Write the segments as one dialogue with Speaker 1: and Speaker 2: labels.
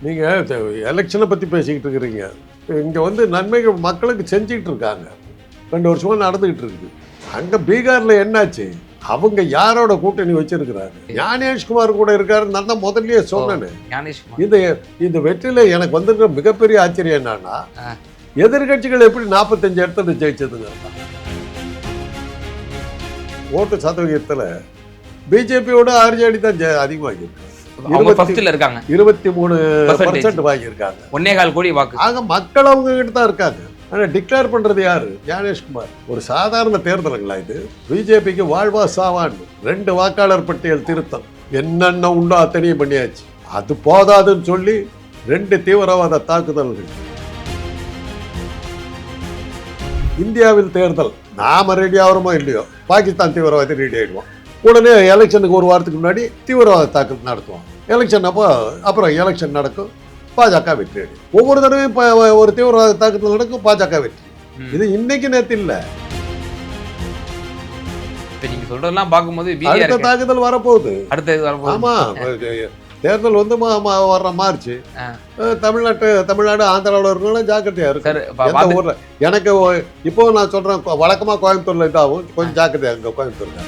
Speaker 1: நீங்கள் எலெக்ஷனை பற்றி பேசிக்கிட்டு இருக்கிறீங்க. இங்கே வந்து நன்மைகள் மக்களுக்கு செஞ்சுக்கிட்டு இருக்காங்க. 2 வருஷமாக நடந்துக்கிட்டு இருக்குது. அங்கே பீகாரில் என்னாச்சு? அவங்க யாரோட கூட்டணி வச்சிருக்கிறாங்க? ஞானேஷ்குமார் கூட இருக்காரு. நான் தான் முதல்லயே சொன்னேன். இந்த வெற்றில எனக்கு வந்திருக்கிற மிகப்பெரிய ஆச்சரியம் என்னன்னா, எதிர்கட்சிகள் எப்படி 45 இடத்துல ஜெயிச்சதுங்க. ஓட்டு சதவீதத்துல பிஜேபியோட ஆர்ஜேடி தான் அதிகமாக இருக்கு. 23% வாங்கியிருக்காங்க.
Speaker 2: 1.25 கோடி வாக்கு.
Speaker 1: ஆக மக்கள் அவங்க கிட்ட தான் இருக்காங்க. ஆனால் டிக்ளேர் பண்ணுறது யாரு? ஞானேஷ்குமார். ஒரு சாதாரண தேர்தலுங்களா இது? பிஜேபிக்கு வாழ்வா சாவான்னு 2 வாக்காளர் பட்டியல் திருத்தம் என்னென்ன உண்டோ அத்தனையும் பண்ணியாச்சு. அது போதாதுன்னு சொல்லி 2 தீவிரவாத தாக்குதல்கள். இந்தியாவில் தேர்தல் நாம ரெடி ஆகிறோமோ இல்லையோ, பாகிஸ்தான் தீவிரவாதி ரெடி ஆகிடுவோம். உடனே எலெக்ஷனுக்கு 1 வாரத்துக்கு முன்னாடி தீவிரவாத தாக்குதல் நடத்துவோம். எலெக்ஷன் அப்போ அப்புறம் எலெக்ஷன் நடக்கும், பாஜக வெற்றி. ஒவ்வொரு தடவையும் ஒரு தீவிரவாத தாக்குதல் நடக்கும், பாஜக வெற்றி. இது இன்னைக்கு நேத்து இல்ல.
Speaker 2: நீங்க சொல்றதெல்லாம் பார்க்கும்போது
Speaker 1: அடுத்த தாக்குதல் வரப்போகுது.
Speaker 2: ஆமா,
Speaker 1: தேர்தல் வந்து வர்ற மார்ச். தமிழ்நாடு ஆந்திராவில் இருக்கணும், ஜாக்கிரதையா இருக்கு. ஊர்ல எனக்கு இப்போ நான் சொல்றேன், வழக்கமா கோயம்புத்தூர்ல இதாகும், கொஞ்சம் ஜாக்கிரதையா இருக்கு. கோயம்புத்தூர்ல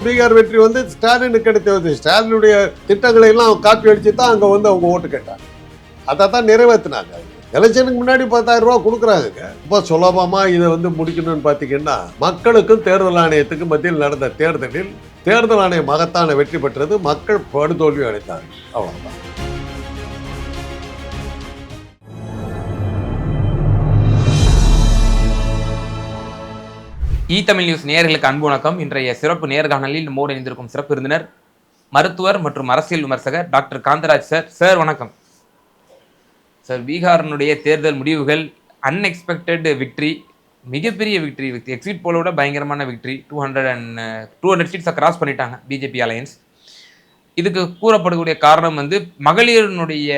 Speaker 1: பீகார் வெற்றி வந்து ஸ்டாலினுக்கு கிடைத்தது. ஸ்டாலினுடைய திட்டங்களை எல்லாம் காப்பி அடிச்சு தான் அங்கே வந்து அவங்க ஓட்டு கேட்டாங்க. அதை தான் நிறைவேற்றினாங்க. எலெக்ஷனுக்கு முன்னாடி 10,000 ரூபா கொடுக்குறாங்க. இப்போ சுலபமாக இதை வந்து முடிக்கணும்னு பார்த்தீங்கன்னா, மக்களுக்கும் தேர்தல் ஆணையத்துக்கு மத்தியில் நடந்த தேர்தலில் தேர்தல் ஆணையம் மகத்தான வெற்றி பெற்றது. மக்கள் படுதோல்வி அடைந்தார்கள். அவ்வளோதான்.
Speaker 2: தமிழ் நியூஸ் நேயர்களுக்கு அன்பு வணக்கம். இன்றைய சிறப்பு நேர்காணலில் நம்மோடு இணைந்திருக்கும் சிறப்பு விருந்தினர் மருத்துவர் மற்றும் அரசியல் விமர்சகர் டாக்டர் காந்தராஜ் சார். சார் வணக்கம் சார். பீகாரினுடைய தேர்தல் முடிவுகள் அன்எக்ஸ்பெக்டட் விக்ட்ரி, மிகப்பெரிய விக்ட்ரி. எக்ஸிட் போலோட பயங்கரமான விக்ட்ரி. 200 சீட்ஸை கிராஸ் பண்ணிட்டாங்க பிஜேபி அலையன்ஸ். இதுக்கு கூறப்படக்கூடிய காரணம் வந்து மகளிரினுடைய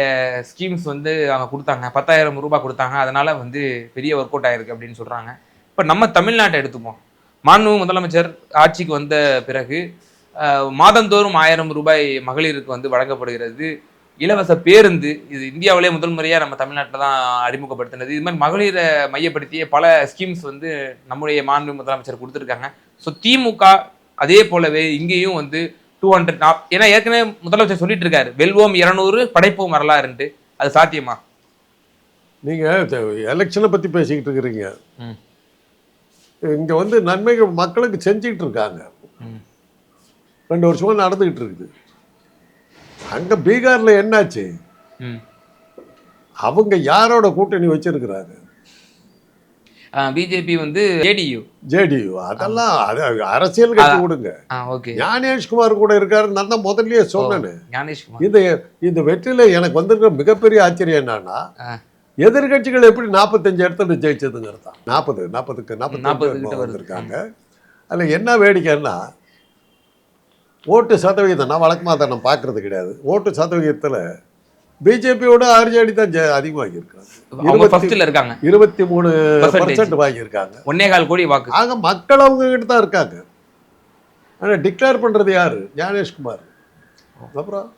Speaker 2: ஸ்கீம்ஸ் வந்து அவங்க கொடுத்தாங்க, 10,000 ரூபாய் கொடுத்தாங்க. அதனால வந்து பெரிய ஒர்க் அவுட் ஆயிருக்கு அப்படின்னு சொல்றாங்க. இப்போ நம்ம தமிழ்நாட்டை எடுத்துப்போம். மாண்புமிகு முதலமைச்சர் ஆட்சிக்கு வந்த பிறகு மாதந்தோறும் 1000 ரூபாய் மகளிருக்கு வந்து வழங்கப்படுகிறது. இலவச பேருந்து, இது இந்தியாவிலே முதல் முறையாக நம்ம தமிழ்நாட்டில் தான் அறிமுகப்படுத்தினது. இது மாதிரி மகளிரை மையப்படுத்திய பல ஸ்கீம்ஸ் வந்து நம்முடைய மாண்புமிகு முதலமைச்சர் கொடுத்துருக்காங்க. ஸோ திமுக அதே போலவே இங்கேயும் வந்து 200, ஏன்னா ஏற்கனவே முதலமைச்சர் சொல்லிட்டு இருக்காரு, வெல்வோம் 200 படைப்போம் வரலாறுன்ட்டு. அது சாத்தியமா?
Speaker 1: நீங்கள் எலெக்ஷனை பற்றி பேசிக்கிட்டு இருக்கிறீங்க. இங்கே வந்து நன்மைகள் மக்களுக்கு செஞ்சுக்கிட்டு இருக்காங்க. 2 வருஷமாக நடந்துக்கிட்டு இருக்குது. அங்கே பீகாரில் என்னாச்சு? அவங்க யாரோட கூட்டணி வச்சிருக்கிறாங்க?
Speaker 2: பிஜேபி வந்து ஜேடியு.
Speaker 1: அதெல்லாம் அரசியல் கட்சி கொடுங்க. ஞானேஷ்குமார் கூட இருக்காரு. நான் தான் முதல்லயே சொன்னேன். இந்த வெற்றில எனக்கு வந்திருக்கிற மிகப்பெரிய ஆச்சரியம் என்னன்னா, எதிர்கட்சிகள் எப்படி 45 இடத்துல ஜெயிச்சதுங்கிறதா. 40 வந்திருக்காங்க. அதில் என்ன வேடிக்கைன்னா, ஓட்டு சதவீதம் நான் வழக்கமாக தான் நான் பார்க்கறது கிடையாது. ஓட்டு சதவீதத்தில் பிஜேபியோட ஆர்ஜேடி தான் அதிகமாக இருக்காங்க. 23% வாங்கியிருக்காங்க.
Speaker 2: 1.25 கோடி வாக்கு.
Speaker 1: ஆக மக்கள் அவங்க கிட்ட தான் இருக்காங்க. ஆனால் டிக்ளேர் பண்ணுறது யாரு? ஞானேஷ்குமார். அப்புறம்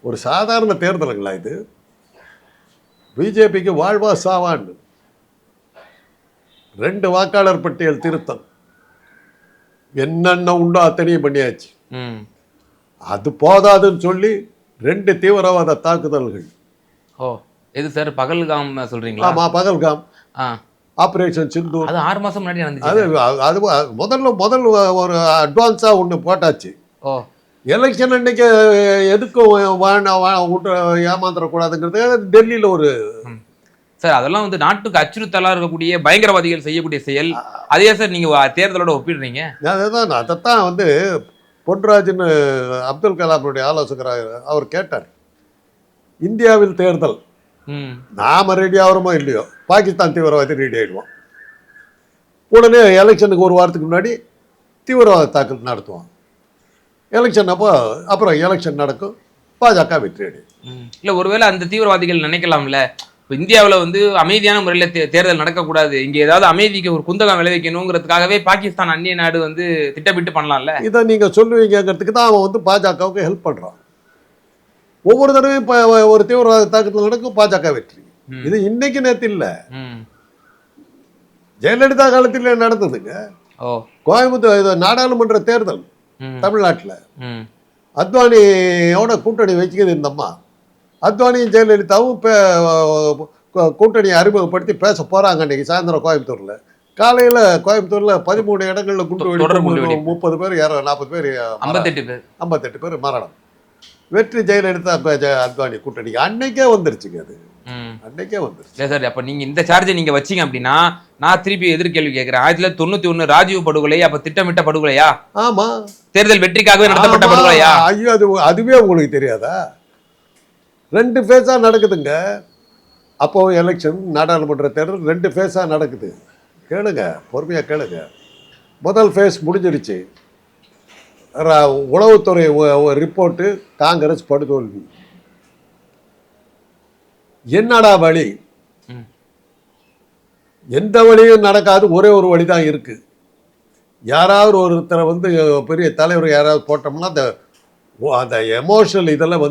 Speaker 1: ஒரு சாதாரண தேர்தலுங்களா இது? பிஜேபிக்கு வாழ்வா சாவான்னு 2 வாக்காளர் பட்டியல் திருத்தம் என்னென்ன உண்டோ அத்தனையும் பண்ணியாச்சு. அது போதாதுன்னு சொல்லி 2 தீவிரவாத தாக்குதல்கள்.
Speaker 2: எது சார்? பகல்காம் சொல்றீங்களா?
Speaker 1: ஆமா, பகல்காம். ஆபரேஷன் சிந்து.
Speaker 2: அது 6 மாசம் முன்னாடி நடந்துச்சு.
Speaker 1: அது முதல்ல ஒரு அட்வான்ஸா ஒன்று போட்டாச்சு. எலெக்ஷன் அன்னைக்கு எதுக்கும் ஏமாந்துடக்கூடாதுங்கிறது டெல்லியில் ஒரு
Speaker 2: சார். அதெல்லாம் வந்து நாட்டுக்கு அச்சுறுத்தலாக இருக்கக்கூடிய பயங்கரவாதிகள் செய்யக்கூடிய செயல். அதே சார் நீங்க தேர்தலோட ஒப்பிடுறீங்க.
Speaker 1: அதைத்தான் வந்து பொன்ராஜ்னு அப்துல் கலாமுடைய ஆலோசகராக அவர் கேட்டார். இந்தியாவில் தேர்தல் நாம ரெடி ஆகிறோமோ இல்லையோ, பாகிஸ்தான் தீவிரவாதி ரெடி ஆகிடுவோம். உடனே எலெக்ஷனுக்கு 1 வாரத்துக்கு முன்னாடி தீவிரவாத தாக்குதல் நடத்துவோம். எலெக்ஷன் அப்போ அப்புறம் எலெக்ஷன் நடக்கும், பாஜக வெற்றி அடையும்.
Speaker 2: இல்லை, ஒருவேளை அந்த தீவிரவாதிகள் நினைக்கலாம்ல, இப்போ இந்தியாவில் வந்து அமைதியான முறையில் தேர்தல் நடக்கக்கூடாது, இங்கே ஏதாவது அமைதிக்கு ஒரு குந்தகம் விளைவிக்கணுங்கிறதுக்காகவே பாகிஸ்தான் அந்நிய நாடு வந்து திட்டமிட்டு பண்ணலாம்ல.
Speaker 1: இதை நீங்கள் சொல்லுவீங்கிறதுக்கு தான் அவன் வந்து பாஜகவுக்கு ஹெல்ப் பண்ணுறான். ஒவ்வொரு தடவையும் ஒரு தீவிரவாத தாக்குதல் நடக்கும், பாஜக வெற்றி. இது இன்னைக்கு நேத்து இல்ல, ஜெயலலிதா காலத்தில் நடந்ததுங்க. கோயம்புத்தூர் நாடாளுமன்ற தேர்தல் தமிழ்நாட்டில் அத்வானியோட கூட்டணி வச்சுக்கிறது இந்த அம்மா. அத்வானியும் ஜெயலலிதாவும் கூட்டணியை அறிமுகப்படுத்தி பேச போறாங்க அன்னைக்கு சாயந்தரம் கோயம்புத்தூர்ல. காலையில கோயம்புத்தூர்ல 13 இடங்கள்ல குண்டு வெடிப்பு, 30 பேர் 40 பேர் 58 பேர் மரணம். வெற்றி ஜெயலலிதா அத்வானி கூட்டணி அன்னைக்கே வந்துருச்சுங்க. அது அன்னைக்கே வந்துருச்சு.
Speaker 2: சார், அப்ப நீங்க இந்த சார்ஜை நீங்க வச்சீங்க அப்படின்னா நான் திருப்பி எதிர்கேள்வி கேட்கிறேன். 1991 ராஜீவ் படுகொலை அப்ப திட்டமிட்ட படுகொலையா?
Speaker 1: ஆமா,
Speaker 2: தேர்தல் வெற்றிக்காகவே நடத்தப்பட்ட படுகொலையா?
Speaker 1: ஐயோ, அதுவே உங்களுக்கு தெரியாதா? 2 ஃபேஸா நடக்குதுங்க. அப்போ எலெக்ஷன், நாடாளுமன்ற தேர்தல் 2 ஃபேஸா நடக்குது. கேளுங்க, பொறுமையா கேளுங்க. முதல் ஃபேஸ் முடிஞ்சிருச்சு. உளவுத்துறை ரிப்போர்ட்டு காங்கிரஸ் படுதோல்வி. என்னடா வழி? எந்த வழியும் நடக்காது, ஒரே ஒரு வழி தான் இருக்கு. யாராவது ஒருத்தரை பெரிய தலைவர் யாராவது போட்டோம்னா அந்த எமோஷனல் இதெல்லாம்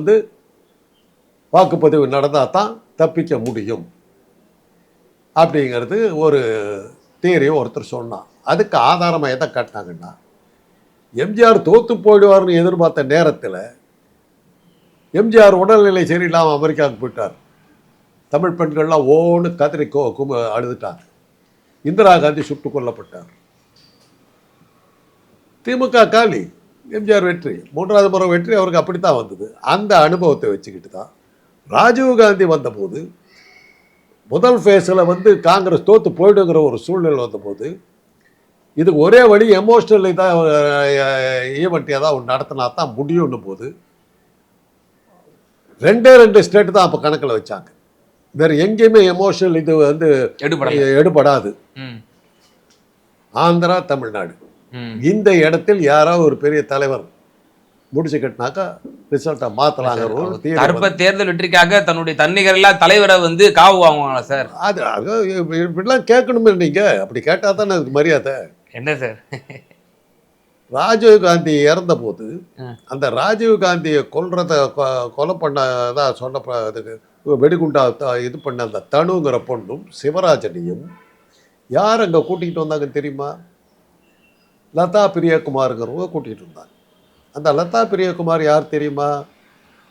Speaker 1: வாக்குப்பதிவு நடந்தால் தான் தப்பிக்க முடியும் அப்படிங்கிறது ஒரு தியரி ஒருத்தர் சொன்னான். அதுக்கு ஆதாரமாக எதை காட்டினாங்கன்னா, எம்ஜிஆர் தோத்து போயிடுவார்னு எதிர்பார்த்த நேரத்தில் எம்ஜிஆர் உடல்நிலை சரியில்லாமல் அமெரிக்காவுக்கு போயிட்டார். தமிழ் பெண்கள்லாம் ஓன்னு கதறி அழுதுட்டாங்க. இந்திரா காந்தி சுட்டுக் கொல்லப்பட்டார். திமுக காலி, எம்ஜிஆர் வெற்றி, 3வது முறை வெற்றி அவருக்கு அப்படித்தான் வந்தது. அந்த அனுபவத்தை வச்சுக்கிட்டு தான் ராஜீவ்காந்தி வந்தபோது முதல் ஃபேஸில் காங்கிரஸ் தோத்து போயிடுங்கிற ஒரு சூழ்நிலை வந்தபோது இதுக்கு ஒரே வழி எமோஷனல் இதாக ஈவெண்ட் ஏதாவது நடத்தினா தான் முடியும்னு போது 2 ஸ்டேட் தான் அப்போ கணக்கில் வச்சாங்க. வேறு எங்கேயுமே எமோஷனல் இது எடுபடாது. ஆந்திரா, தமிழ்நாடு, இந்த இடத்தில் யாராவது ஒரு பெரிய தலைவர் முடிச்சு கட்டினாக்கா ரிசல்ட்டை மாற்றலாங்கிற
Speaker 2: தேர்தல் வெற்றிக்காக தன்னுடைய தன்னிகரெல்லாம் தலைவரை காவு வாங்குவாங்களா சார்?
Speaker 1: அது இப்படிலாம் கேட்கணுமே. நீங்க அப்படி கேட்டால் தானே அதுக்கு மரியாதை.
Speaker 2: என்ன சார்,
Speaker 1: ராஜீவ்காந்தி இறந்த போது அந்த ராஜீவ்காந்தியை கொலை பண்ணதா சொன்ன அதுக்கு வெடிகுண்டா இது பண்ண அந்த தனுங்கிற பொண்ணும் சிவராஜனையும் யார் அங்கே கூட்டிகிட்டு வந்தாங்கன்னு தெரியுமா? லதா பிரியகுமாருங்கிறவங்க கூட்டிகிட்டு இருந்தாங்க. அந்த லதா பிரியகுமார் யார் தெரியுமா?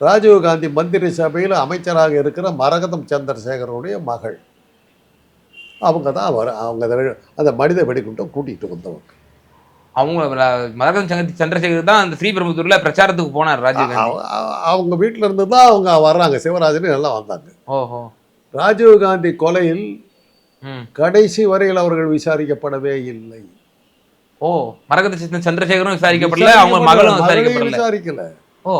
Speaker 1: ராஜீவ்காந்தி மந்திரி சபையில் அமைச்சராக இருக்கிற மரகதம் சந்திரசேகரனுடைய மகள். அவங்க தான் அவங்க அந்த மனித வெடிகுண்டை கூட்டிகிட்டு வந்தவங்க.
Speaker 2: அவங்க மரகதம் சந்திரசேகர் தான் அந்த ஸ்ரீபெரும்புத்தூர்ல பிரச்சாரத்துக்கு போனார் ராஜீவ்காந்தி.
Speaker 1: அவங்க வீட்டில் இருந்து தான் அவங்க வர்றாங்க, சிவராஜன் எல்லாம் வந்தாங்க.
Speaker 2: ஓஹோ.
Speaker 1: ராஜீவ்காந்தி கொலையில் கடைசி வரையில் அவர்கள் விசாரிக்கப்படவே இல்லை.
Speaker 2: ஓ, மரகத சந்திரசேகரும் விசாரிக்கப்படல, அவங்க மகளும் விசாரிக்கல. ஓ,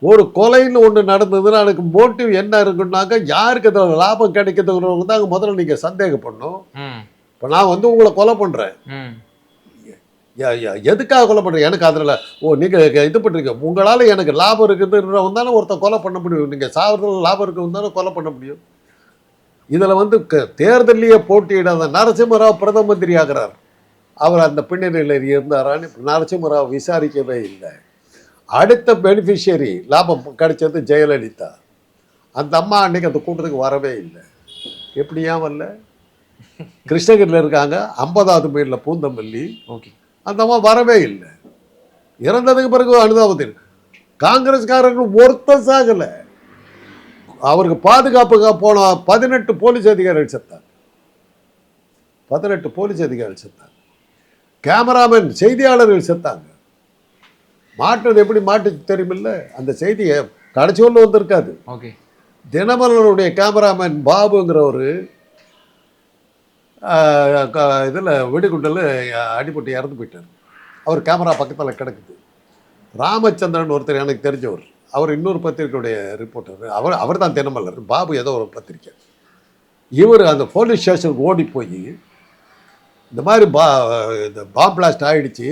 Speaker 1: ஒரு கொலைன்னு ஒன்று நடந்ததுன்னா அதுக்கு மோட்டிவ் என்ன இருக்குன்னாக்கா யாருக்கு அதில் லாபம் கிடைக்கிறதுங்கிறவங்க தான் முதல்ல நீங்கள் சந்தேகப்படணும். இப்போ நான் உங்களை கொலை பண்ணுறேன், எதுக்காக கொலை பண்ணுறேன்? எனக்கு அதில் நீங்கள் இது பண்ணுறீங்க, உங்களால் எனக்கு லாபம் இருக்குதுன்றவங்க தானே ஒருத்தர் கொலை பண்ண முடியும். நீங்கள் சாவறதுல லாபம் இருக்குன்னு தானே கொலை பண்ண முடியும். இதில் தேர்தலையே போட்டியிடாத நரசிம்மராவ் பிரதம மந்திரி ஆகிறார். அவர் அந்த பின்னணியில் இருந்தாரான்னு நரசிம்மராவ் விசாரிக்கவே இல்லை. அடுத்த பெனிஃபிஷியரி லாபம் கிடைச்சது ஜெயலலிதா. அந்த அம்மா அன்னைக்கு அந்த கூட்டத்துக்கு வரவே இல்லை. எப்படியா வரல? கிருஷ்ணகிரியில் இருக்காங்க, 50வது மைலில் பூந்தமல்லி.
Speaker 2: ஓகே,
Speaker 1: அந்த அம்மா வரவே இல்லை. இறந்ததுக்கு பிறகு அனுதாபத்தில் காங்கிரஸ்காரர்கள் ஒருத்தர் சாகலை. அவருக்கு பாதுகாப்புக்காக போன 18 போலீஸ் அதிகாரிகள் செத்தாங்க. 18 போலீஸ் அதிகாரிகள் செத்தாங்க. கேமராமேன், செய்தியாளர்கள் செத்தாங்க. மாற்றது எப்படி மாட்டுச்சு தெரியுமில்ல? அந்த செய்தியை கடைசி ஒன்று வந்திருக்காது.
Speaker 2: ஓகே,
Speaker 1: தினமலருடைய கேமராமேன் பாபுங்கிறவர் இதில் வெடிகுண்டில் அடிபட்டு இறந்து போயிட்டார். அவர் கேமரா பக்கத்தில் கிடக்குது. ராமச்சந்திரன் ஒருத்தர் எனக்கு தெரிஞ்சவர், அவர் இன்னொரு பத்திரிக்கையுடைய ரிப்போர்ட்டர். அவர் தான் தினமலர், பாபு ஏதோ ஒரு பத்திரிக்கை. இவர் அந்த போலீஸ் ஸ்டேஷனுக்கு ஓடி போய் இந்த மாதிரி இந்த பாம் பிளாஸ்ட் ஆகிடுச்சு,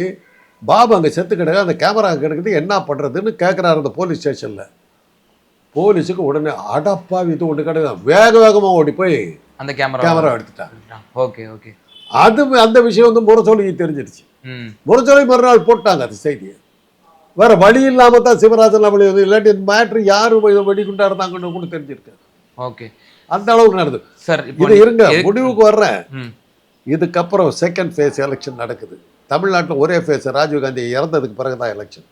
Speaker 1: பாபு அங்கே செத்து கிடக்கு, அந்த கேமரா அங்கே கிடக்குது, என்ன பண்ணுறதுன்னு கேட்குறாரு அந்த போலீஸ் ஸ்டேஷனில். போலீஸுக்கு உடனே அடப்பாவி இது ஒன்று கிடையாது, வேகமாக ஓடி போய்
Speaker 2: அந்த கேமரா
Speaker 1: எடுத்துட்டாங்க.
Speaker 2: ஓகே ஓகே,
Speaker 1: அந்த விஷயம் முரசொலிக்கு தெரிஞ்சிடுச்சு. முரசொலி மறுநாள் போட்டாங்க அந்த செய்தியை. வேற வழி இல்லாம தான் சிவராஜன் அவளை இல்லாட்டி மேட்ரு யாரு வெடிகுண்டா இருந்தாங்கன்னு கூட தெரிஞ்சிருக்காரு.
Speaker 2: ஓகே,
Speaker 1: அந்த அளவுக்கு நடந்தது
Speaker 2: சார்.
Speaker 1: இது இருங்க, முடிவுக்கு வர்றேன். இதுக்கப்புறம் செகண்ட் ஃபேஸ் எலெக்ஷன் நடக்குது தமிழ்நாட்டில். ஒரே ஃபேஸ் ராஜீவ்காந்தி இறந்ததுக்கு பிறகுதான் எலெக்ஷன்.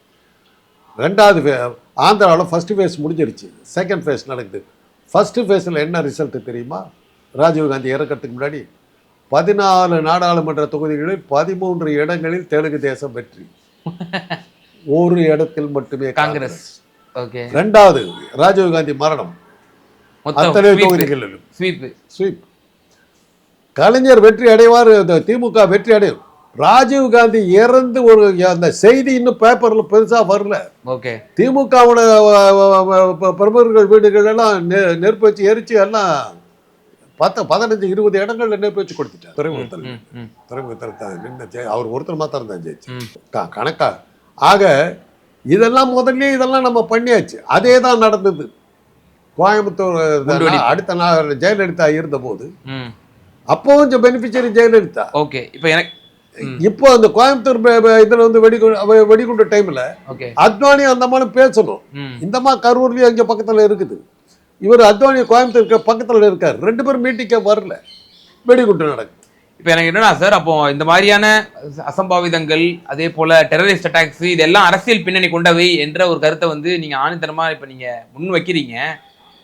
Speaker 1: ரெண்டாவது ஆந்திராவில் ஃபர்ஸ்ட் ஃபேஸ் முடிஞ்சிருச்சு, செகண்ட் ஃபேஸ் நடக்குது. ஃபர்ஸ்ட் ஃபேஸில் என்ன ரிசல்ட் தெரியுமா? ராஜீவ்காந்தி இறக்கிறதுக்கு முன்னாடி 14 நாடாளுமன்ற தொகுதிகளில் 13 இடங்களில் தெலுங்கு தேசம் வெற்றி, ஒரு இடத்தில் மட்டுமே காங்கிரஸ்.
Speaker 2: ஓகே.
Speaker 1: ரெண்டாவது ராஜீவ்காந்தி மரணம், அத்தனை தொகுதிகளிலும் ஸ்வீப். கலைஞர் வெற்றி அடைவார், திமுக வெற்றி அடையும். ராஜீவ்காந்தி இறந்து ஒரு அந்த செய்தி இன்னும் பேப்பர்ல பெருசா வரல.
Speaker 2: ஓகே.
Speaker 1: திமுகவோட பிரமுகர்கள் வீடுகள் எல்லாம் நெருப்பு வச்சு எரிச்சு எல்லாம் 15-20 இடங்கள்ல நெருப்பு வச்சு கொடுத்துட்டார். துறைமுகத்தில் அவர் ஒருத்தர் மாத்திரம் தான் ஜெயிச்சு கணக்கா. ஆக இதெல்லாம் முதல்ல இதெல்லாம் நம்ம பண்ணியாச்சு. அதே தான் நடந்தது கோயம்புத்தூர். அடுத்த நாள் ஜெயலலிதா இருந்த போது அப்போ கொஞ்சம் பெனிஃபிஷரி ஜெயலலிதா.
Speaker 2: ஓகே.
Speaker 1: இப்போ அந்த கோயம்புத்தூர் இதுல வந்து வெடிகுண்ட டைம்ல அத்வானி அந்த மாதிரி பேசணும். இந்த மாதிரி கரூர்லயும் அங்க பக்கத்துல இருக்குது. இவர் அத்வானி கோயம்புத்தூர் பக்கத்துல இருக்காரு. 2 பேரும் மீட்டிங்கே வரல, வெடிகுண்டு நடக்குது.
Speaker 2: இப்போ எனக்கு என்னன்னா சார், அப்போ இந்த மாதிரியான அசம்பாவிதங்கள், அதே போல டெரரிஸ்ட் அட்டாக்ஸ், இதெல்லாம் அரசியல் பின்னணி கொண்டவை என்ற ஒரு கருத்தை வந்து நீங்க ஆணித்தரமா இப்ப நீங்க முன் வைக்கிறீங்க.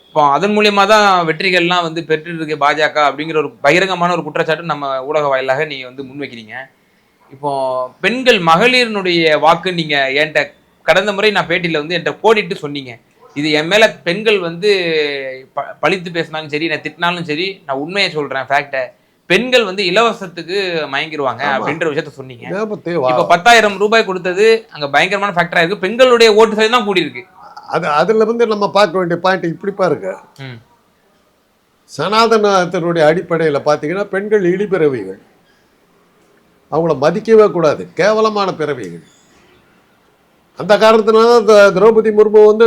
Speaker 2: இப்போ அதன் மூலியமா தான் வெற்றிகள்லாம் வந்து பெற்று இருக்கு பாஜக அப்படிங்கிற ஒரு பகிரங்கமான ஒரு குற்றச்சாட்டு நம்ம ஊடக வாயிலாக நீங்க வந்து முன்வைக்கிறீங்க. இப்போ பெண்கள் மகளிரினுடைய வாக்கு நீங்க என்கிட்ட கடந்த முறை நான் பேட்டியில வந்து என்கிட்ட கோடிட்டு சொன்னீங்க, இது என் மேல பெண்கள் வந்து பழித்து பேசினாலும் சரி, நான் திட்டினாலும் சரி, நான் உண்மையை சொல்றேன் ஃபேக்டை, பெண்கள் வந்து இலவசத்துக்கு மயங்கிடுவாங்க அப்படின்ற விஷயத்த சொன்னீங்க. இப்ப 10,000 ரூபாய் கொடுத்தது அங்க பயங்கரமான ஃபேக்டரா இருக்கு. பெண்களுடைய ஓட்டு சதவீதம் தான் கூடி இருக்கு.
Speaker 1: அதுல வந்து நம்ம பார்க்க வேண்டிய பாயிண்ட் இப்படி பாருங்க. சனாதனத்தினுடைய அடிப்படையில் பார்த்தீங்கன்னா பெண்கள் இழிபிறவிகள், அவங்கள மதிக்கவே கூடாது, கேவலமான பிறவிகள். அந்த காரணத்தினால திரௌபதி முர்மு வந்து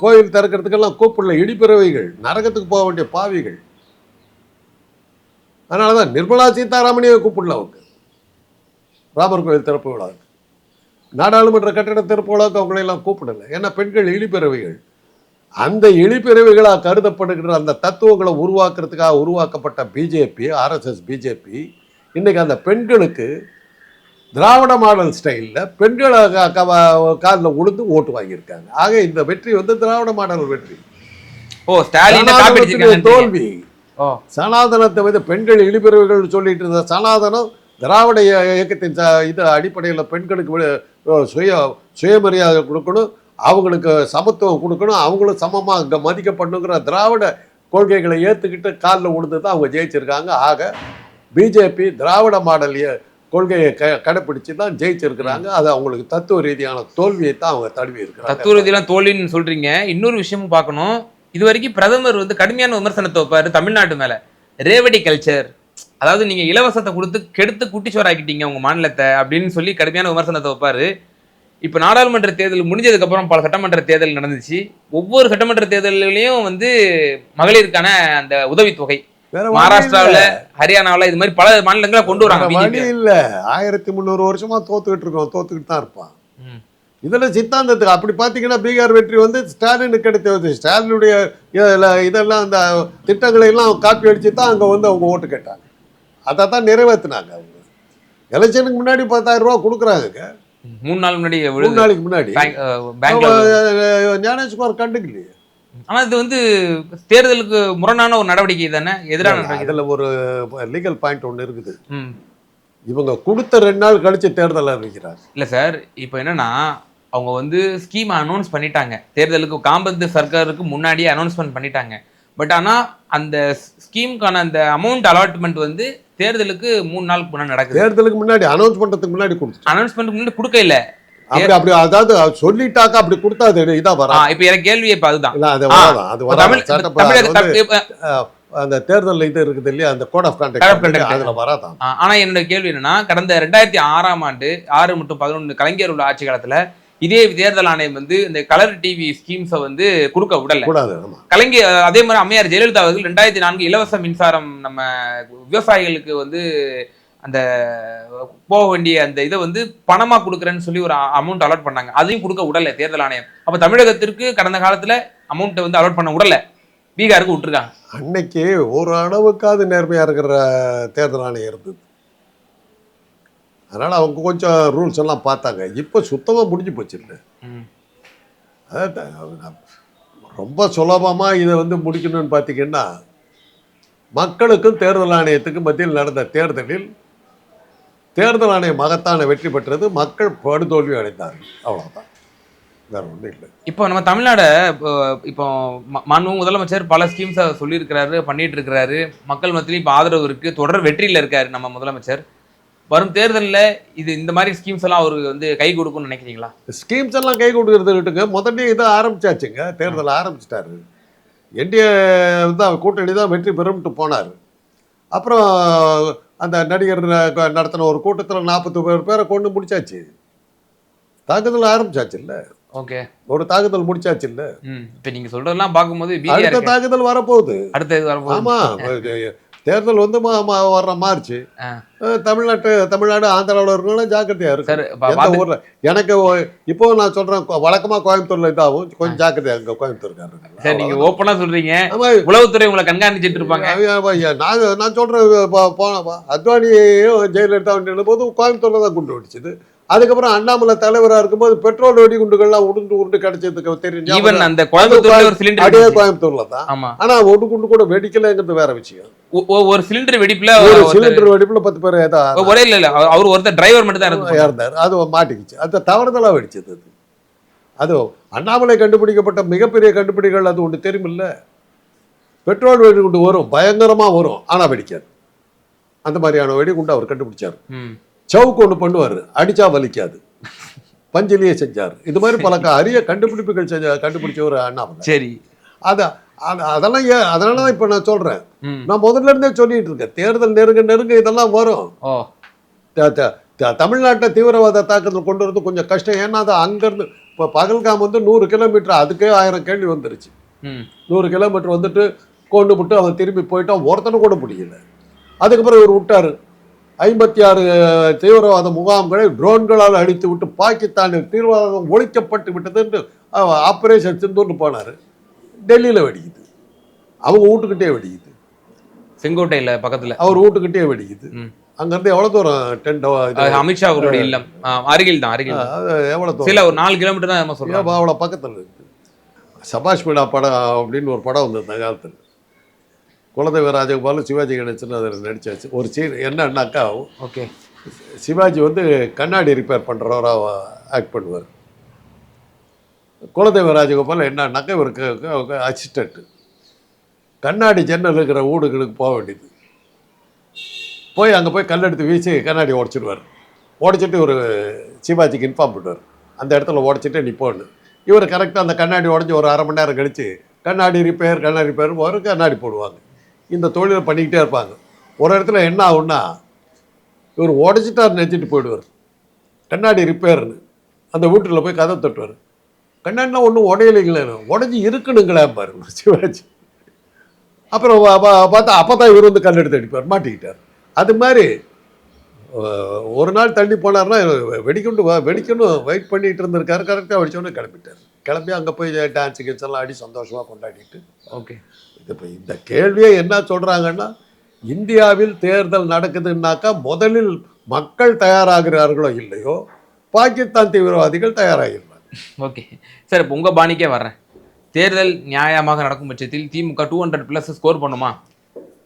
Speaker 1: கோயில் திறக்கிறதுக்கெல்லாம் கூப்பிடல. இடிப்பிறவிகள், நரகத்துக்கு போக வேண்டிய பாவிகள். அதனாலதான் நிர்மலா சீதாராமனையே கூப்பிடல அவங்க ராமர் கோயில் திறப்பு விழாவுக்கு, நாடாளுமன்ற கட்டிட திறப்பு விழாவுக்கு அவங்களெல்லாம் கூப்பிடல. ஏன்னா பெண்கள் இழிப்பிறவிகள். அந்த இழிப்பிறவிகளாக கருதப்படுகிற அந்த தத்துவங்களை உருவாக்குறதுக்காக உருவாக்கப்பட்ட பிஜேபி, ஆர்எஸ்எஸ் பிஜேபி இன்னைக்கு அந்த பெண்களுக்கு திராவிட மாடல் ஸ்டைலில் பெண்களை காலில் உளுந்து ஓட்டு வாங்கியிருக்காங்க. ஆக இந்த வெற்றி வந்து திராவிட மாடல் வெற்றி. தோல்வி சனாதனத்தை வந்து பெண்கள் இழிபிறவிகள் சொல்லிட்டு இருந்த சனாதனம் திராவிட இயக்கத்தின் இது அடிப்படையில் பெண்களுக்கு சுயமரியாதை கொடுக்கணும், அவங்களுக்கு சமத்துவம் கொடுக்கணும், அவங்களும் சமமாக அங்கே மதிக்கப்படணுங்கிற திராவிட கொள்கைகளை ஏற்றுக்கிட்டு காலில் உழுந்து தான் அவங்க ஜெயிச்சிருக்காங்க. ஆக பிஜேபி திராவிட மாடல் கொள்கையை கடைப்பிடிச்சு தான் ஜெயிச்சிருக்கிறாங்க. அது அவங்களுக்கு தத்துவ ரீதியான தோல்வியை தான் அவங்க தழுவி இருக்கிறாங்க.
Speaker 2: தத்துவ ரீதியான தோல்வின்னு சொல்றீங்க. இன்னொரு விஷயமும் பார்க்கணும். இது வரைக்கும் பிரதமர் வந்து கடுமையான விமர்சனத்தை வைப்பாரு தமிழ்நாட்டு மேல. ரேவடி கல்ச்சர், அதாவது நீங்க இலவசத்தை கொடுத்து கெடுத்து குட்டிச்சோராக்கிட்டீங்க உங்க மாநிலத்தை அப்படின்னு சொல்லி கடுமையான விமர்சனத்தை வைப்பாரு. இப்ப நாடாளுமன்ற தேர்தல் முடிஞ்சதுக்கு அப்புறம் பல சட்டமன்ற தேர்தல் நடந்துச்சு. ஒவ்வொரு சட்டமன்ற தேர்தலையும் வந்து மகளிருக்கான அந்த உதவித்தொகை மகாராஷ்டிராவில, ஹரியானாவில, இது மாதிரி பல மாநிலங்களை கொண்டு வராங்க.
Speaker 1: இல்ல 1300 வருஷமா தோத்துக்கிட்டு இருக்கோம், தோத்துக்கிட்டு தான் இருப்பான். இதுல சித்தாந்தத்துக்கு அப்படி பாத்தீங்கன்னா பீகார் வெற்றி வந்து ஸ்டாலினுக்கு கிடைத்தது. ஸ்டாலினுடைய இதெல்லாம் அந்த திட்டங்களை எல்லாம் காப்பி அடிச்சு தான் அங்க வந்து அவங்க ஓட்டு கேட்டாங்க. அதை தான் நிறைவேற்றினாங்க. அவங்க எலெக்ஷனுக்கு முன்னாடி 10,000 ரூபா கொடுக்குறாங்க.
Speaker 2: 3
Speaker 1: நாளைக்கு முன்னாடி ஞானேஷ்குமார் கண்டுக்கலையே.
Speaker 2: ஆனா இது வந்து தேர்தலுக்கு முரணான ஒரு நடவடிக்கை தானே, எதிரான.
Speaker 1: இதுல ஒரு லீகல் பாயிண்ட் ஒன்று இருக்குது. இவங்க கொடுத்த 2 நாள் கழிச்சு தேர்தல் அறிவிக்கிறார்.
Speaker 2: இல்ல சார், இப்போ என்னன்னா அவங்க வந்து ஸ்கீம் அனௌன்ஸ் பண்ணிட்டாங்க, தேர்தலுக்கு காம்பந்து சர்க்காருக்கு முன்னாடியே அனௌன்ஸ்மெண்ட் பண்ணிட்டாங்க. பட் ஆனா அந்த ஸ்கீமுக்கான அந்த அமௌண்ட் அலாட்மெண்ட் வந்து தேர்தலுக்கு 3 நாளுக்கு முன்னாடி நடக்குது.
Speaker 1: தேர்தலுக்கு முன்னாடி அனௌன்ஸ் பண்றதுக்கு முன்னாடி கொடுத்து
Speaker 2: அனௌன்ஸ்மெண்ட் முன்னாடி கொடுக்க இல்ல.
Speaker 1: அப்படி அதாவது சொல்லிட்டாக்க அப்படி கொடுத்தா இதான் வரும்.
Speaker 2: இப்ப எனக்கு கேள்வி இப்ப அதுதான்.
Speaker 1: அந்த தேர்தல் இது இருக்குது இல்லையா, அந்த கோட் ஆஃப் கான்டக்ட் அதுல வராதான்.
Speaker 2: ஆனா என்னோட கேள்வி என்னன்னா, கடந்த 2006ஆம் ஆண்டு 6 மற்றும் 11 கலைஞர் உள்ள ஆட்சி காலத்துல இதே தேர்தல் ஆணையம் வந்து இந்த கலர் டிவி ஸ்கீம்ஸை வந்து கொடுக்க விடல. கலைஞர் அதே மாதிரி அம்மையார் ஜெயலலிதா அவர்கள் 2004 இலவச மின்சாரம் நம்ம விவசாயிகளுக்கு வந்து அந்த போக வேண்டிய அந்த இதை வந்து பணமா கொடுக்குறேன்னு சொல்லி ஒரு அமௌண்ட் அலாட் பண்ணாங்க. அதையும் கொடுக்க விடல தேர்தல் ஆணையம். அப்ப தமிழகத்திற்கு கடந்த காலத்துல அமௌண்ட் வந்து அலாட் பண்ண விடல, பீகாருக்கு விட்டுருக்காங்க.
Speaker 1: அன்னைக்கு ஒரு அளவுக்காவது நேர்மையா இருக்கிற தேர்தல் ஆணையம் இருந்தது. அதனால அவங்க கொஞ்சம் ரூல்ஸ் எல்லாம் பார்த்தாங்க. இப்போ சுத்தமா முடிஞ்சு போச்சு இல்லை. அதான் ரொம்ப சுலபமா இதை வந்து முடிக்கணும்னு பார்த்தீங்கன்னா, மக்களுக்கும் தேர்தல் ஆணையத்துக்கு மத்தியில் நடந்த தேர்தலில் தேர்தல் ஆணையம் மகத்தான வெற்றி பெற்றது, மக்கள் படுதோல்வி அடைந்தார்கள். அவ்வளோதான், வேற ஒன்றும் இல்லை.
Speaker 2: இப்போ நம்ம தமிழ்நாடு இப்போ மாண்பு முதலமைச்சர் பல ஸ்கீம்ஸை சொல்லியிருக்கிறாரு, பண்ணிட்டு இருக்கிறாரு. மக்கள் மத்தியிலும் இப்போ ஆதரவு இருக்கு, தொடர் வெற்றியில் இருக்காரு நம்ம முதலமைச்சர். வரும் தேர்தலில் இது இந்த மாதிரி ஸ்கீம்ஸ் எல்லாம் அவருக்கு வந்து கை கொடுக்கும்னு நினைக்கிறீங்களா? ஸ்கீம்ஸ்
Speaker 1: எல்லாம் கை கொடுக்கறது விட்டுங்க, முதல்ல இதை ஆரம்பிச்சாச்சுங்க. தேர்தல் ஆரம்பிச்சிட்டாரு. என்டிஏ வந்து அவர் கூட்டணி தான் வெற்றி பெறும்ட்டு போனார். அப்புறம் அந்த நடிகர் நடத்தின ஒரு கூட்டத்தில் 40 பேரை கொண்டு முடிச்சாச்சு. தாக்குதல் ஆரம்பிச்சாச்சு இல்லை.
Speaker 2: ஓகே,
Speaker 1: ஒரு தாக்குதல் முடிச்சாச்சு இல்லை.
Speaker 2: இப்போ நீங்கள் சொல்றதெல்லாம் பார்க்கும்போது
Speaker 1: அடுத்த தாக்குதல் வரப்போகுது.
Speaker 2: அடுத்தது வரப்போகுது.
Speaker 1: ஆமாம், தேர்தல் வந்து வர்ற மார்ச். தமிழ்நாடு ஆந்திராவில் இருக்கணும், ஜாக்கிரதையா இருக்கு ஊர்ல. எனக்கு இப்போ நான் சொல்றேன், வழக்கமா கோயம்புத்தூர்ல இதாகும், கொஞ்சம் ஜாக்கிரதையா இருக்கு கோயம்புத்தூர்காரங்க.
Speaker 2: சரி, நீங்க ஓப்பனா சொல்றீங்க, உளவுத்துறை உங்களை கண்காணிச்சிட்டு இருப்பாங்க.
Speaker 1: நான் சொல்றேன், அத்வானி ஜெயலலிதா போது கோயம்புத்தூர்ல தான் குண்டு வெடிச்சது. அதுக்கப்புறம் அண்ணாமலை தலைவராக இருக்கும்போது பெட்ரோல் வெடிகுண்டுகள்லாம் உருண்டு கிடைச்சதுக்கு தெரியும்.
Speaker 2: அந்த கோயம்புத்தூர்ல
Speaker 1: தான். ஆனா ஒரு குண்டு கூட வெடிக்கலங்கிறது வேற விஷயம்.
Speaker 2: ஒரு சிலிண்டர் வெடிப்புல
Speaker 1: 10 பேர்
Speaker 2: ஒரே இல்ல, அவர் ஒருத்தர் டிரைவர் மட்டும் தான்
Speaker 1: இருந்தார். அது மாட்டிக்கிச்சு, அது தவறுதலா வெடிச்சது. அது அண்ணாமலை கண்டுபிடிக்கப்பட்ட மிகப்பெரிய கண்டுபிடிகள் அது ஒன்று தெரியுமில்ல. பெட்ரோல் வெடிகுண்டு வரும், பயங்கரமா வரும், ஆனா வெடிக்காது. அந்த மாதிரியான வெடிகுண்டு அவர் கண்டுபிடிச்சாரு. சவுக்கு ஒன்று பண்ணுவார், அடிச்சா வலிக்காது, பஞ்சிலேயே செஞ்சார். இது மாதிரி பல அரிய கண்டுபிடிப்புகள் கண்டுபிடிச்ச ஒரு அண்ணாமலை.
Speaker 2: சரி,
Speaker 1: அதெல்லாம் அதனால தான் இப்போ நான் சொல்றேன், நான் முதல்ல இருந்தே சொல்லிட்டு இருக்கேன், தேர்தல் நெருங்க இதெல்லாம் வரும். தமிழ்நாட்டை தீவிரவாத தாக்குதல் கொண்டு வரது கொஞ்சம் கஷ்டம். ஏன்னா அது அங்கேருந்து இப்போ பகல்காம் வந்து 100 கிலோமீட்டர், அதுக்கே 1000 கேள்வி வந்துருச்சு. 100 கிலோமீட்டர் வந்துட்டு கொண்டு விட்டு அவன் திரும்பி போயிட்டான், ஒருத்தனை கூட முடியல. அதுக்கப்புறம் இவர் விட்டாரு, 56 தீவிரவாத முகாம்களை ட்ரோன்களால் அழித்து விட்டு பாகிஸ்தானில் தீவிரவாதம் ஒழிக்கப்பட்டு விட்டது என்று ஆபரேஷன் சிந்தூர்னு போனார். டெல்லியில் வெடிக்குது, அவங்க வீட்டுக்கிட்டே வெடிக்குது.
Speaker 2: செங்கோட்டையில் பக்கத்தில் அவர்
Speaker 1: வீட்டுக்கிட்டே வெடிக்குது. அங்கேருந்து எவ்வளோ தூரம்?
Speaker 2: அமித்ஷா அவருடைய இல்லம் அருகில் தான். எவ்வளோ தூரம்? சில ஒரு 4 கிலோமீட்டர் தான் சொல்லுவாங்க.
Speaker 1: அவ்வளோ பக்கத்தில் இருக்குது. சபாஷ் மீனா படம் அப்படின்னு ஒரு படம் வந்தது அந்த காலத்தில். குலதெய்வ ராஜகோபாலும் சிவாஜி கணேசன் அதில் நடிச்சாச்சு. ஒரு சீன் என்னன்னாக்கா,
Speaker 2: ஓகே,
Speaker 1: சிவாஜி வந்து கண்ணாடி ரிப்பேர் பண்ணுறவராக ஆக்ட் பண்ணுவார். குலதெய்வ ராஜகோபால் என்னன்னாக்கா இவருக்கு அசிஸ்டண்ட்டு. கண்ணாடி ஜன்னல் இருக்கிற வீடுகளுக்கு போக வேண்டியது, போய் அங்கே போய் கல்லெடுத்து வீசி கண்ணாடி உடச்சிடுவார். உடச்சிட்டு ஒரு சிவாஜிக்கு இன்ஃபார்ம் பண்ணுவார், அந்த இடத்துல உடச்சிட்டு நிற்போன்னு. இவர் கரெக்டாக அந்த கண்ணாடி உடஞ்சி ஒரு 1/2 மணி நேரம் கழித்து கண்ணாடி ரிப்பேர் ஒரு கண்ணாடி போடுவாங்க. இந்த தொழிலை பண்ணிக்கிட்டே இருப்பாங்க. ஒரு இடத்துல என்ன ஆகுன்னா, இவர் உடச்சிட்டார் நினச்சிட்டு போயிடுவார், கண்ணாடி ரிப்பேர்னு. அந்த வீட்டில் போய் கதை தட்டுவார், கண்ணாடிலாம் ஒன்றும் உடையலைங்களே, உடஞ்சி இருக்குனுங்களே பாருங்க சிவாஜி. அப்புறம் பார்த்தா அப்போ தான் இவர் வந்து கல் எடுத்து அடிப்பார், மாட்டிக்கிட்டார். அது மாதிரி ஒரு நாள் தள்ளி போனார்னா வெடிக்கணும் வெயிட் பண்ணிகிட்டு இருந்திருக்காரு. கரெக்டாக வெடிச்சோன்னு கிளம்பிட்டார். கிளம்பி அங்கே போய் டான்ஸு கிட்ஸ் எல்லாம் ஆடி சந்தோஷமாக கொண்டாடிட்டு.
Speaker 2: ஓகே,
Speaker 1: இப்போ இந்த கேள்வியை என்ன சொல்கிறாங்கன்னா, இந்தியாவில் தேர்தல் நடக்குதுன்னாக்கா முதலில் மக்கள் தயாராகிறார்களோ இல்லையோ, பாகிஸ்தான் தீவிரவாதிகள் தயாராகிறாங்க.
Speaker 2: ஓகே சார், இப்போ உங்கள் பாணிக்கே வர்றேன். தேர்தல் நியாயமாக நடக்கும் பட்சத்தில் திமுக 200+ ஸ்கோர் பண்ணுமா?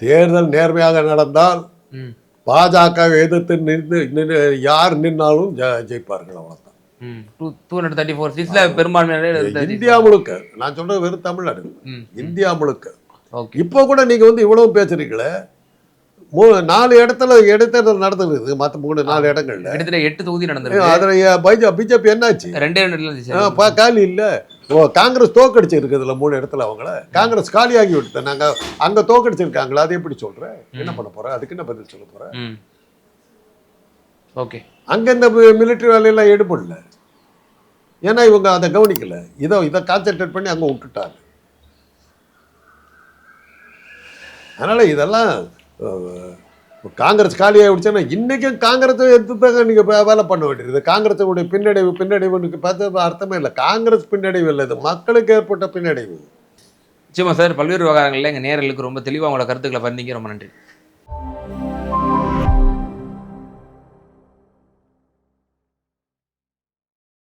Speaker 1: தேர்தல் நேர்மையாக நடந்தால் பாஜக எதிர்த்து யார் நின்னாலும் ஜெயிப்பார்கள். அவ்வளோதான்.
Speaker 2: 234 சீட்ஸ்ல பெரும்பான்மையான
Speaker 1: இந்தியா முழுக்க, நான் சொல்றது வெறும் தமிழ்நாடு, இந்தியா முழுக்க. இப்போ கூட நீங்க வந்து இவ்வளவு பேசுறீங்களே, 4 இடத்துல இடைத்தேர்தல் நடந்துருக்குது, மற்ற 3-4 இடங்கள்ல
Speaker 2: 8 தொகுதி நடந்திருக்கு.
Speaker 1: அதுல பிஜேபி என்னாச்சு?
Speaker 2: 2
Speaker 1: காலி இல்ல. காங்கிரஸ் தோக்கடிச்சு இருக்குதுல 3 இடத்துல. அவங்கள காங்கிரஸ் காலியாகி விட்டு நாங்க அங்க தோக்கடிச்சிருக்காங்களா, அது எப்படி சொல்ற? என்ன பண்ண போற? அதுக்கு என்ன பதில் சொல்ல போற?
Speaker 2: ஓகே, அங்க
Speaker 1: இந்த மிலிட்டரி வேலையெல்லாம் எடுபடல. ஏன்னா இவங்க அதை கவனிக்கல, இதை கான்சென்ட்ரேட் பண்ணி அங்க விட்டுட்டாங்க. அதனால இதெல்லாம் இப்போ காங்கிரஸ் காலியாக விடுச்சுன்னா இன்றைக்கும் காங்கிரஸை எடுத்து தாங்க நீங்கள் வேலை பண்ண வேண்டியது. காங்கிரஸுடைய பின்னடைவுன்னு பார்த்து அர்த்தமே இல்லை. காங்கிரஸ் பின்னடைவு இல்லை, இது மக்களுக்கு ஏற்பட்ட பின்னடைவு.
Speaker 2: நிச்சயமா சார், பல்வேறு விவகாரங்களில் எங்கள் நேயர்களுக்கு ரொம்ப தெளிவாக உங்களோட கருத்துக்களை பகிர்ந்தீங்க. ரொம்ப நன்றி.